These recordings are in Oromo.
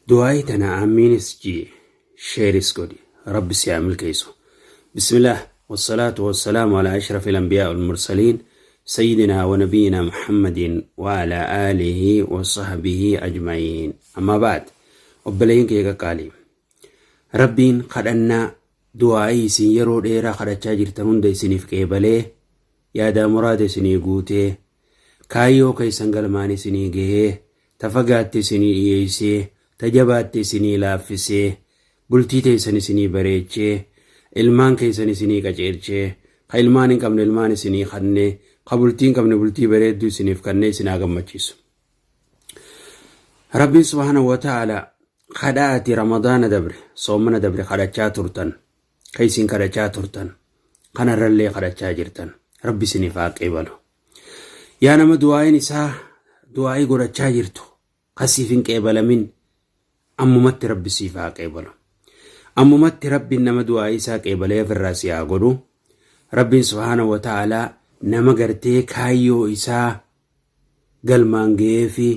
دعايتنا آمينس جي شيرس قولي رب سيعمل كيسو. بسم الله والصلاة والسلام على أشرف الأنبياء والمرسلين سيدنا ونبينا محمد وعلى آله وصحبه أجمعين. أما بعد أبلين كيكا قالي ربين قد أنا دعائي سيرو ديرا قد أتشاجر تهون دي سنف كيبالي يا دا مراد سني قوتي كايو كي سنگلماني سني جيه تفقات سني إيسي tajabaatti isinii laaffisee bultii teessan isinii bareechee ilmaan keessan isinii qaceelchee ka ilmaan hin qabne ilmaan isinii kannee ka bultii hin qabne bultii bareedduu isiniif kannee isinaa gammachiisu. Rabbiin subhaanahu wa ta'ala kadhaati ramadaana dabre soomana dabre kadhachaa turtan ka isin kadhachaa turtan kanarrallee kadhachaa jirtan rabbi isiniif haa qeebalu. Yaa nama du'aayin isaa du'aayii godhachaa jirtu kasiif hin qeebalamin ammumatti rabbi siif haa qeebalu. Ammumatti rabbiin nama du'aayii isaa qeebalee ofirraa si haa godhu. Rabbiin subhaanahu wa ta'aalaa nama gartee kaayyoo isaa galmaan ga'ee fi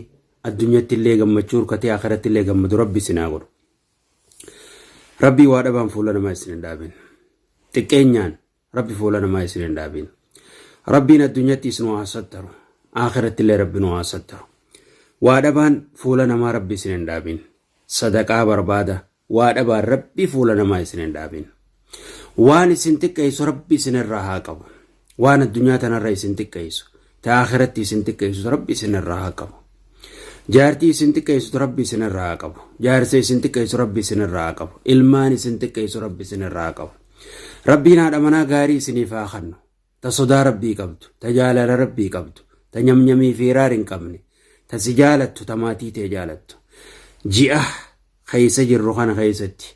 addunyatti illee gammachuu hirkatee akhiratti illee gammadu rabbi isin haa godhu. Rabbii waa dhabaan fuula namaa isin hin dhaabin. Xiqqeenyaan rabbi fuula namaa isin hin dhaabin. Rabbiin addunyatti isin waa sattaru akhiratti illee rabbi nu waa sattaru. Waa dhabaan fuula namaa rabbi isin hin dhaabin. Sadaqaa barbaada waa dhabaan rabbi fuula namaa isin hin dhaabin. Waan isin xiqqeessu rabbi isin irraa haa qabu. Waan addunyaa tanarra isin xiqqeessu ta akhiratti isin xiqqeessu rabbi isin irraa haa qabu. Jaartii isin xiqqeessu rabbi isin irraa haa qabu. Jaarsa isin xiqqeessu rabbi isin irraa haa qabu. Ilmaan isin xiqqeessu rabbi isin irraa haa qabu. Rabbiin haadha manaa gaarii isiniif haa kennu. Ta sodaa rabbii qabdu, ta jaalala rabbii qabdu, ta nyamnyamii fi iraar hin qabne, ta si jaalattu, ta maatii tee jaalattu. Ji'a keessa jirru kana keessatti